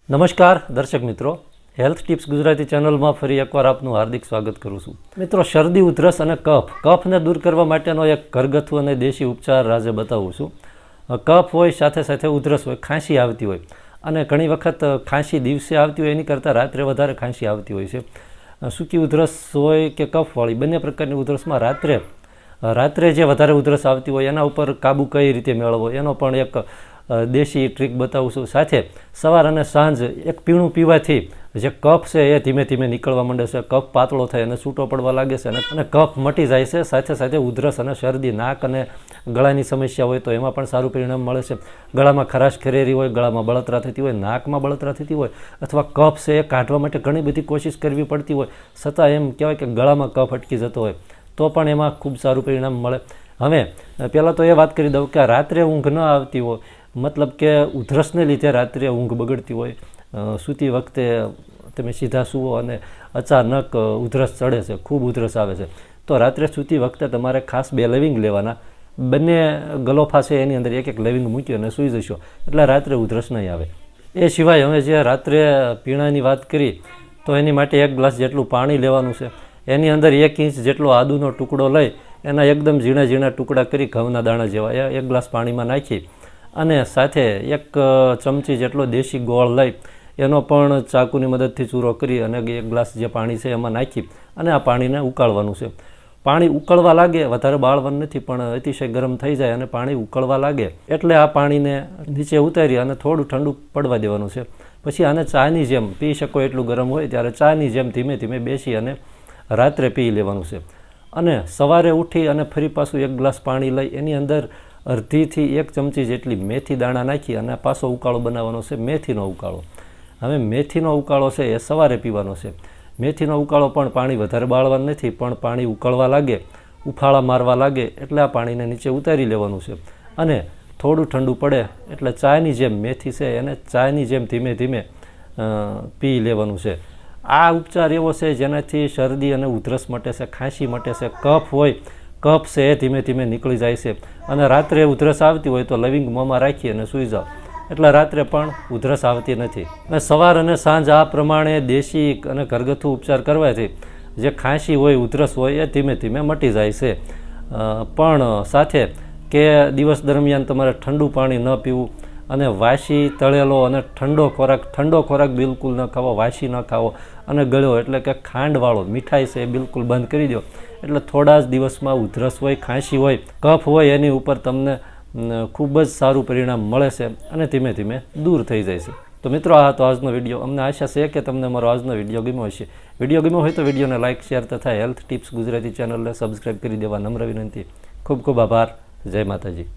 નમસ્કાર દર્શક મિત્રો, હેલ્થ ટિપ્સ ગુજરાતી ચેનલમાં ફરી એકવાર આપનું હાર્દિક સ્વાગત કરું છું. મિત્રો, શરદી, ઉધરસ અને કફને દૂર કરવા માટેનો એક ઘરગથ્થુ અને દેશી ઉપચાર આજે બતાવું છું. કફ હોય, સાથે સાથે ઉધરસ હોય, ખાંસી આવતી હોય અને ઘણી વખત ખાંસી દિવસે આવતી હોય એની કરતાં રાત્રે વધારે ખાંસી આવતી હોય છે. સૂકી ઉધરસ હોય કે કફવાળી, બંને પ્રકારની ઉધરસમાં રાત્રે જે વધારે ઉધરસ આવતી હોય એના ઉપર કાબુ કઈ રીતે મેળવવો એનો પણ એક દેશી ટ્રીક બતાવું છું. સાથે સવાર અને સાંજ એક પીણું પીવાથી જે કફ છે એ ધીમે ધીમે નીકળવા માંડે છે, કફ પાતળો થાય અને છૂટો પડવા લાગે છે અને કફ મટી જાય છે. સાથે સાથે ઉધરસ અને શરદી, નાક અને ગળાની સમસ્યા હોય તો એમાં પણ સારું પરિણામ મળે છે. ગળામાં ખરાશ ખરેરી હોય, ગળામાં બળતરા થતી હોય, નાકમાં બળતરા થતી હોય અથવા કફ છે એ કાઢવા માટે ઘણી બધી કોશિશ કરવી પડતી હોય, છતાં એમ કહેવાય કે ગળામાં કફ અટકી જતો હોય તો પણ એમાં ખૂબ સારું પરિણામ મળે. હવે પહેલાં તો એ વાત કરી દઉં કે રાત્રે ઊંઘ ન આવતી હોય, મતલબ કે ઉધરસને લીધે રાત્રે ઊંઘ બગડતી હોય, સૂતી વખતે તમે સીધા સૂવો અને અચાનક ઉધરસ ચડે છે, ખૂબ ઉધરસ આવે છે, તો રાત્રે સૂતી વખતે તમારે ખાસ 2 લવિંગ લેવાના. બંને ગલોફા છે એની અંદર એક લવિંગ મૂકી અને સૂઈ જશો એટલે રાત્રે ઉધરસ નહીં આવે. એ સિવાય હવે જે રાત્રે પીણાની વાત કરી તો એની માટે 1 ગ્લાસ જેટલું પાણી લેવાનું છે. એની અંદર 1 ઇંચ જેટલો આદુનો ટુકડો લઈ એના એકદમ ઝીણા ઝીણા ટુકડા કરી ઘઉંના દાણા જેવા 1 ગ્લાસ પાણીમાં નાખી અને સાથે 1 ચમચી જેટલો દેશી ગોળ લઈ એનો પણ ચાકુની મદદથી ચૂરો કરી અને 1 ગ્લાસ જે પાણી છે એમાં નાખી અને આ પાણીને ઉકાળવાનું છે. પાણી ઉકળવા લાગે, વધારે બાળવાનું નથી પણ અતિશય ગરમ થઈ જાય અને પાણી ઉકળવા લાગે એટલે આ પાણીને નીચે ઉતારી અને થોડું ઠંડુ પડવા દેવાનું છે. પછી આને ચાની જેમ પી શકો એટલું ગરમ હોય ત્યારે ચાની જેમ ધીમે ધીમે બેસી અને રાત્રે પી લેવાનું છે. અને સવારે ઉઠી અને ફરી પાછું 1 ગ્લાસ પાણી લઈ એની અંદર અડધીથી 1 ચમચી જેટલી મેથી દાણા નાખી અને પાછો ઉકાળો બનાવવાનો છે, મેથીનો ઉકાળો. હવે મેથીનો ઉકાળો છે એ સવારે પીવાનો છે. મેથીનો ઉકાળો પણ પાણી વધારે બાળવાનું નથી, પણ પાણી ઉકળવા લાગે, ઉફાળા મારવા લાગે એટલે આ પાણીને નીચે ઉતારી લેવાનું છે અને થોડું ઠંડુ પડે એટલે ચાની જેમ મેથી છે એને ચાની જેમ ધીમે ધીમે પી લેવાનું છે. આ ઉપચાર એવો છે જેનાથી શરદી અને ઉધરસ મટે છે, ખાંસી મટે છે, કફ હોય, કફ છે એ ધીમે ધીમે નીકળી જાય છે. અને રાત્રે ઉધરસ આવતી હોય તો લવિંગ મોંમાં રાખી અને સૂઈ જાઓ એટલે રાત્રે પણ ઉધરસ આવતી નથી. અને સવાર અને સાંજ આ પ્રમાણે દેશી અને ઘરગથ્થુ ઉપચાર કરવાથી જે ખાંસી હોય, ઉધરસ હોય એ ધીમે ધીમે મટી જાય છે. પણ સાથે કે દિવસ દરમિયાન તમારે ઠંડુ પાણી ન પીવું અને વાસી, તળેલો અને ઠંડો ખોરાક બિલકુલ ન ખાવો, વાસી ન ખાવો અને ગળ્યો એટલે કે ખાંડવાળો, મીઠાઈ છે એ બિલકુલ બંધ કરી દો એટલે થોડા જ દિવસમાં ઉધરસ હોય, ખાંસી હોય, કફ હોય એની ઉપર તમને ખૂબ જ સારું પરિણામ મળે છે અને ધીમે ધીમે દૂર થઈ જાય છે. તો મિત્રો, આ હતો આજનો વિડીયો. અમને આશા છે કે તમને મારો આજનો વિડીયો ગમ્યો હશે. વિડીયો ગમ્યો હોય તો વિડીયોને લાઇક, શેર તથા હેલ્થ ટિપ્સ ગુજરાતી ચેનલને સબસ્ક્રાઈબ કરી દેવા નમ્ર વિનંતી. ખૂબ ખૂબ આભાર. જય માતાજી.